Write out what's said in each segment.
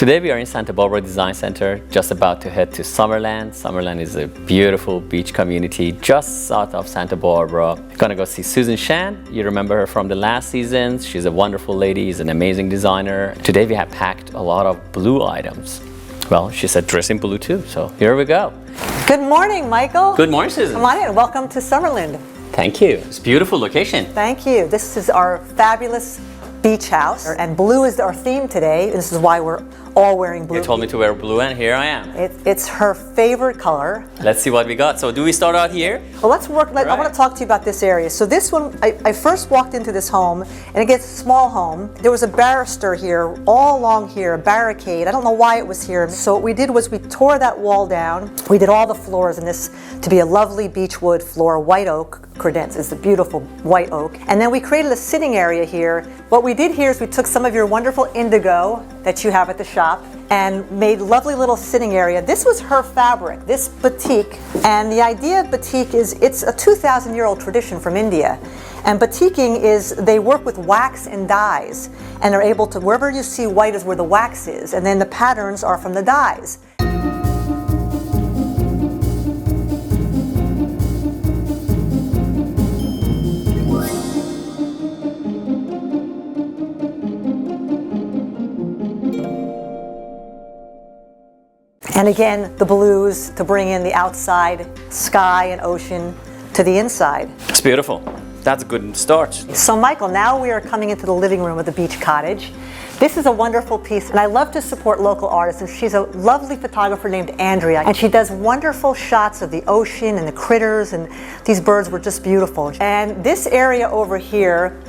Today we are in Santa Barbara Design Center, just about to head to Summerland. Summerland is a beautiful beach community just south of Santa Barbara. We're gonna go see Susan Shan. You remember her from the last season. She's a wonderful lady, she's an amazing designer. Today we have packed a lot of blue items. Well, she said dress in blue too, so here we go. Good morning, Michael. Good morning, Susan. Come on in, welcome to Summerland. Thank you. It's a beautiful location. Thank you. This is our fabulous beach house, and blue is our theme today. This is why we're all wearing blue. You told me to wear blue, and here I am. It's her favorite color. Let's see what we got. So do we start out here? Well, let's work. I want to talk to you about this area. So this one, I first walked into this home, and it gets a small home. There was a barrister here, all along here, a barricade. I don't know why it was here. So what we did was we tore that wall down. We did all the floors in this to be a lovely beechwood floor, white oak credenza. It's a beautiful white oak. And then we created a sitting area here. What we did here is we took some of your wonderful indigo that you have at the shop and made lovely little sitting area. This was her fabric, this batik. And the idea of batik is it's a 2,000-year-old tradition from India. And batiking is they work with wax and dyes, and they're able to, wherever you see white is where the wax is, and then the patterns are from the dyes. And again, the blues to bring in the outside sky and ocean to the inside. It's beautiful. That's a good start. So Michael, now we are coming into the living room of the beach cottage. This is a wonderful piece, and I love to support local artists, and she's a lovely photographer named Andrea, and she does wonderful shots of the ocean and the critters, and these birds were just beautiful. And this area over here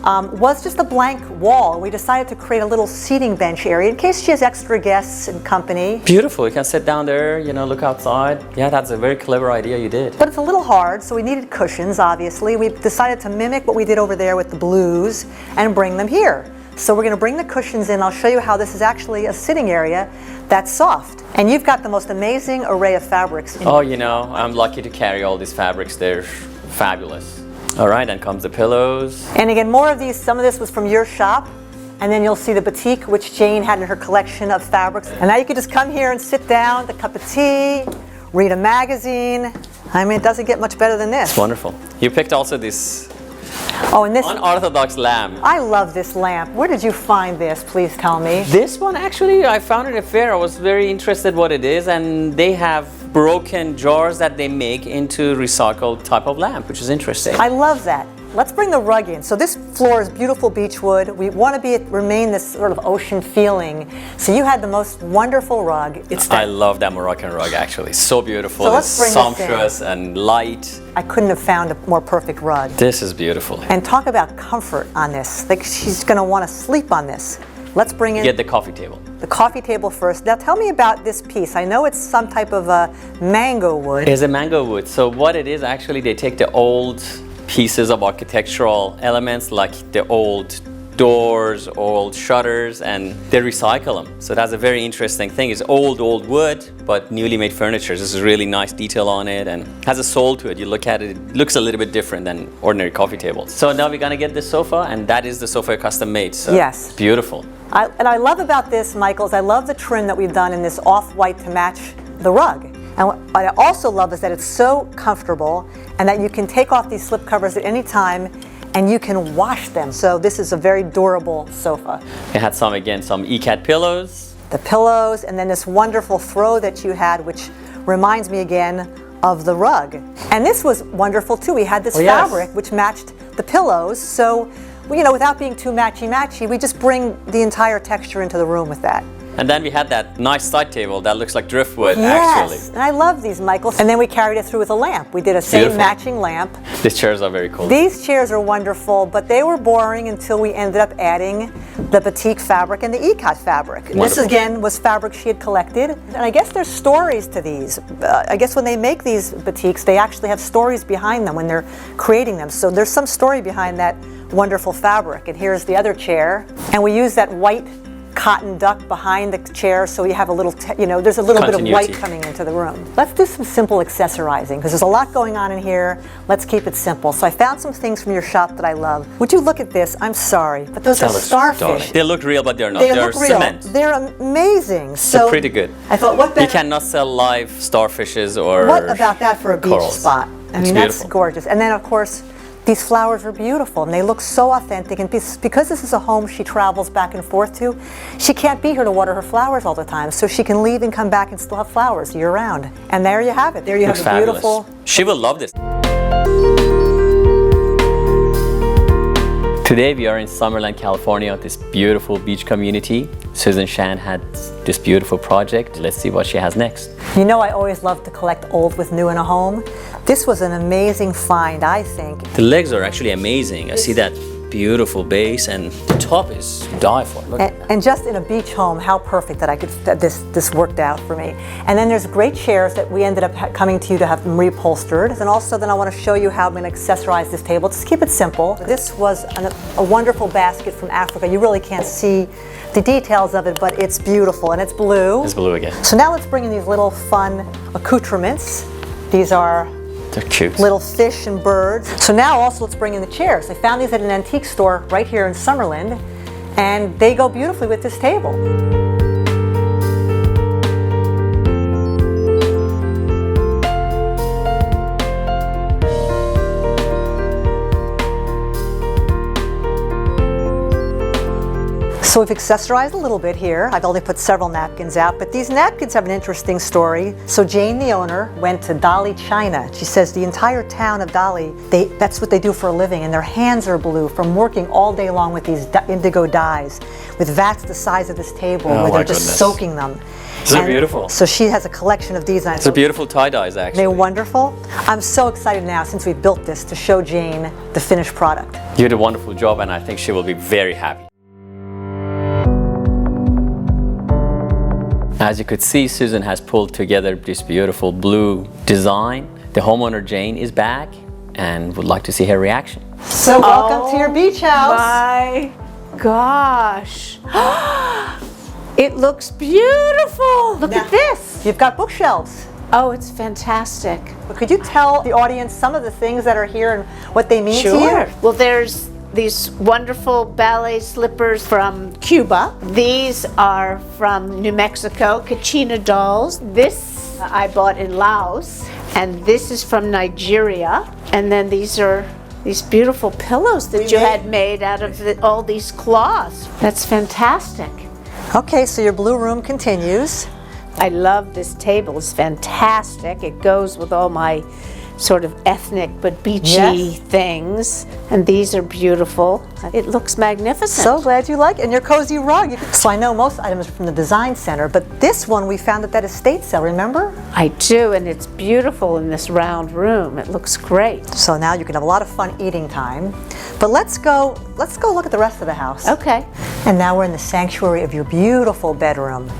was just a blank wall. We decided to create a little seating bench area in case she has extra guests and company. Beautiful. You can sit down there, you know, look outside. Yeah, that's a very clever idea you did. But it's a little hard, so we needed cushions, obviously. We decided to mimic what we did over there with the blues and bring them here. So we're going to bring the cushions in. I'll show you how this is actually a sitting area that's soft. And you've got the most amazing array of fabrics. Oh, you know, I'm lucky to carry all these fabrics. They're fabulous. All right, and comes the pillows. And again, more of these, some of this was from your shop. And then you'll see the batik, which Jane had in her collection of fabrics. And now you can just come here and sit down, a cup of tea, read a magazine. I mean, it doesn't get much better than this. It's wonderful. You picked also this and this unorthodox lamp. I love this lamp. Where did you find this? Please tell me. This one, actually, I found it at a fair. I was very interested what it is, and they have broken jars that they make into recycled type of lamp, which is interesting. I love that. Let's bring the rug in. So this floor is beautiful beechwood. We want to remain this sort of ocean feeling. So you had the most wonderful rug. I love that Moroccan rug, actually. So beautiful. So it's sumptuous and light. I couldn't have found a more perfect rug. This is beautiful. And talk about comfort on this. Like, she's going to want to sleep on this. Let's bring in Get the coffee table. The coffee table first. Now tell me about this piece. I know it's some type of a mango wood. It's a mango wood. So what it is, actually, they take the old pieces of architectural elements like the old doors, old shutters, and they recycle them. So that's a very interesting thing. It's old wood, but newly made furniture. This is really nice detail on it and has a soul to it. You look at it, it looks a little bit different than ordinary coffee tables. So now we're gonna get this sofa, and that is the sofa custom made. So yes. Beautiful. And I love about this, Michael, is I love the trim that we've done in this off-white to match the rug. And what I also love is that it's so comfortable and that you can take off these slip covers at any time and you can wash them. So this is a very durable sofa. We had some ECAT pillows. The pillows, and then this wonderful throw that you had, which reminds me again of the rug. And this was wonderful too. We had this fabric which matched the pillows. So, you know, without being too matchy-matchy, we just bring the entire texture into the room with that. And then we had that nice side table that looks like driftwood, yes, actually. And I love these, Michael. And then we carried it through with a lamp. We did a same matching lamp. These chairs are very cool. These chairs are wonderful, but they were boring until we ended up adding the batik fabric and the ikat fabric. This, again, was fabric she had collected. And I guess there's stories to these. I guess when they make these batiks, they actually have stories behind them when they're creating them. So there's some story behind that wonderful fabric. And here's the other chair. And we use that white cotton duck behind the chair, so you have a little, there's a little bit of light coming into the room. Let's do some simple accessorizing, because there's a lot going on in here. Let's keep it simple. So I found some things from your shop that I love. Would you look at this? I'm sorry, but those are starfish. They look real, but they're not. They They're look real. cement. They're amazing. So They're pretty good. I thought, what better? You cannot sell live starfishes or What about that for a beach corals. spot? I mean, that's beautiful. gorgeous. And then, of course, these flowers are beautiful, and they look so authentic. And because this is a home she travels back and forth to, she can't be here to water her flowers all the time. So she can leave and come back and still have flowers year-round. And there you have it. There you have a beautiful... She will love this. Today we are in Summerland, California, this beautiful beach community. Susan Shan had this beautiful project. Let's see what she has next. You know, I always love to collect old with new in a home. This was an amazing find, I think. The legs are actually amazing. I see that beautiful base, and the top is to die for. Look at that. And just in a beach home, how perfect that this worked out for me. And then there's great chairs that we ended up coming to you to have them reupholstered. And also then I want to show you how I'm going to accessorize this table. Just keep it simple. This was a wonderful basket from Africa. You really can't see the details of it, but it's beautiful, and it's blue. It's blue again. So now let's bring in these little fun accoutrements. These are they're cute. Little fish and birds. So now also let's bring in the chairs. I found these at an antique store right here in Summerland, and they go beautifully with this table. So we've accessorized a little bit here. I've only put several napkins out, but these napkins have an interesting story. So Jane, the owner, went to Dali, China. She says the entire town of Dali, that's what they do for a living, and their hands are blue from working all day long with these indigo dyes, with vats the size of this table, where they're just soaking them. They're beautiful. So she has a collection of these. They're beautiful tie-dyes, actually. They're wonderful. I'm so excited now, since we built this, to show Jane the finished product. You did a wonderful job, and I think she will be very happy. As you could see, Susan has pulled together this beautiful blue design. The homeowner, Jane, is back and would like to see her reaction. So welcome to your beach house. My gosh. It looks beautiful. Look at this. You've got bookshelves. Oh, it's fantastic. Could you tell the audience some of the things that are here and what they mean to you? Sure. Well, there's these wonderful ballet slippers from Cuba. These are from New Mexico, Kachina dolls. This I bought in Laos, and this is from Nigeria. And then these are these beautiful pillows that you had made out of all these cloths. That's fantastic. Okay, so your blue room continues. I love this table. It's fantastic. It goes with all my sort of ethnic but beachy things, and these are beautiful. It looks magnificent. So glad you like it. And your cozy rug. So I know most items are from the design center, but this one we found at that estate sale, remember? I do, and it's beautiful in this round room. It looks great. So now you can have a lot of fun eating time. But let's go look at the rest of the house. Okay. And now we're in the sanctuary of your beautiful bedroom.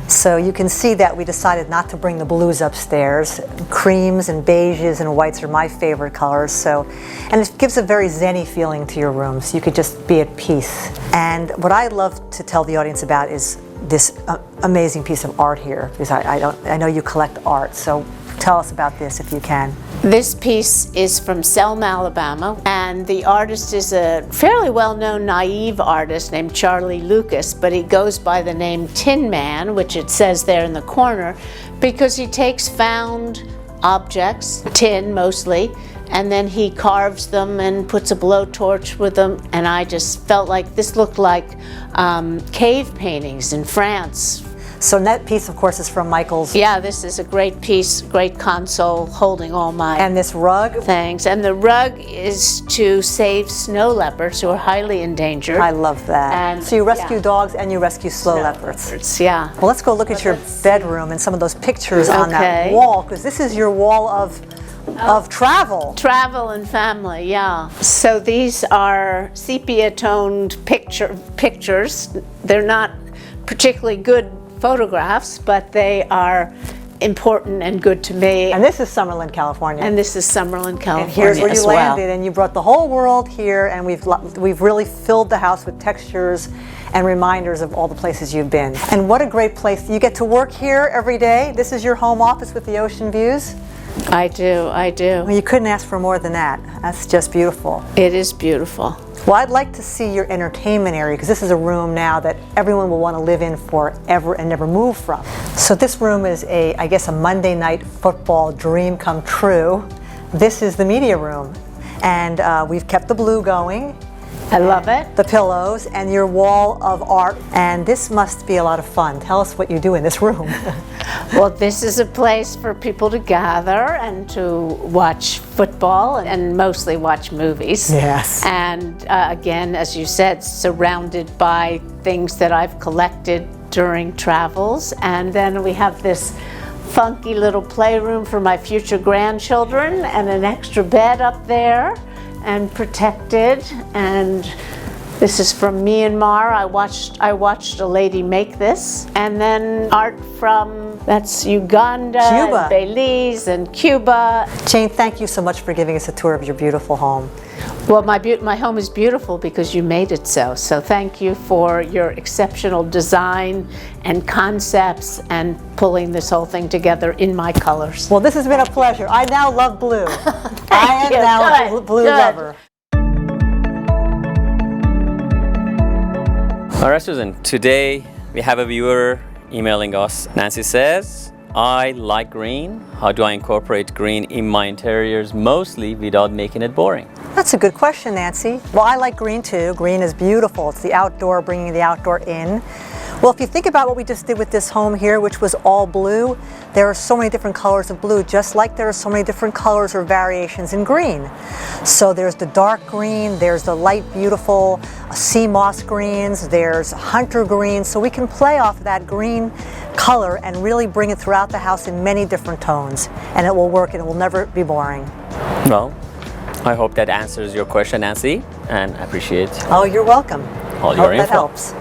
So you can see that we decided not to bring the blues upstairs. Creams and beiges and whites are my favorite colors. And it gives a very zen-y feeling to your room, so you could just be at peace. And what I love to tell the audience about is this amazing piece of art here, because I know you collect art. So tell us about this if you can. This piece is from Selma, Alabama, and the artist is a fairly well-known naive artist named Charlie Lucas, but he goes by the name Tin Man, which it says there in the corner, because he takes found objects, tin mostly, and then he carves them and puts a blowtorch with them, and I just felt like this looked like cave paintings in France. So that piece, of course, is from Michael's. Yeah, this is a great piece, great console holding all my And this rug? things. And the rug is to save snow leopards who are highly endangered. I love that. And, so you rescue dogs and you rescue snow leopards. Yeah. Well, let's go look at your bedroom and some of those pictures on that wall, because this is your wall of travel. Travel and family, yeah. So these are sepia-toned pictures. They're not particularly good photographs, but they are important and good to me. And this is Summerland, California. And this is Summerland, California. And here's where you as well. landed, and you brought the whole world here, and we've really filled the house with textures and reminders of all the places you've been. And what a great place. You get to work here every day. This is your home office with the ocean views. I do. Well, you couldn't ask for more than that. That's just beautiful. It is beautiful. Well, I'd like to see your entertainment area, because this is a room now that everyone will want to live in forever and never move from. So this room is I guess a Monday night football dream come true. This is the media room, and we've kept the blue going. I love it. The pillows and your wall of art, and this must be a lot of fun. Tell us what you do in this room. Well, this is a place for people to gather and to watch football and mostly watch movies. Yes. And again, as you said, surrounded by things that I've collected during travels. And then we have this funky little playroom for my future grandchildren and an extra bed up there and protected. And this is from Myanmar. I watched a lady make this. And then art from, that's Uganda, Cuba. And Belize, and Cuba. Jane, thank you so much for giving us a tour of your beautiful home. Well, my home is beautiful because you made it so. So thank you for your exceptional design and concepts and pulling this whole thing together in my colors. Well, this has been a pleasure. I now love blue. I am you. now a Good, blue good. lover. All right, Susan, today we have a viewer emailing us. Nancy says, I like green. How do I incorporate green in my interiors mostly without making it boring? That's a good question, Nancy. Well, I like green too. Green is beautiful. It's the outdoor, bringing the outdoor in. Well, if you think about what we just did with this home here, which was all blue, there are so many different colors of blue, just like there are so many different colors or variations in green. So there's the dark green, there's the light, beautiful sea moss greens, there's hunter greens. So we can play off that green color and really bring it throughout the house in many different tones. And it will work and it will never be boring. Well, I hope that answers your question, Nancy, and I appreciate Oh, you're welcome. all your Hope that info. helps.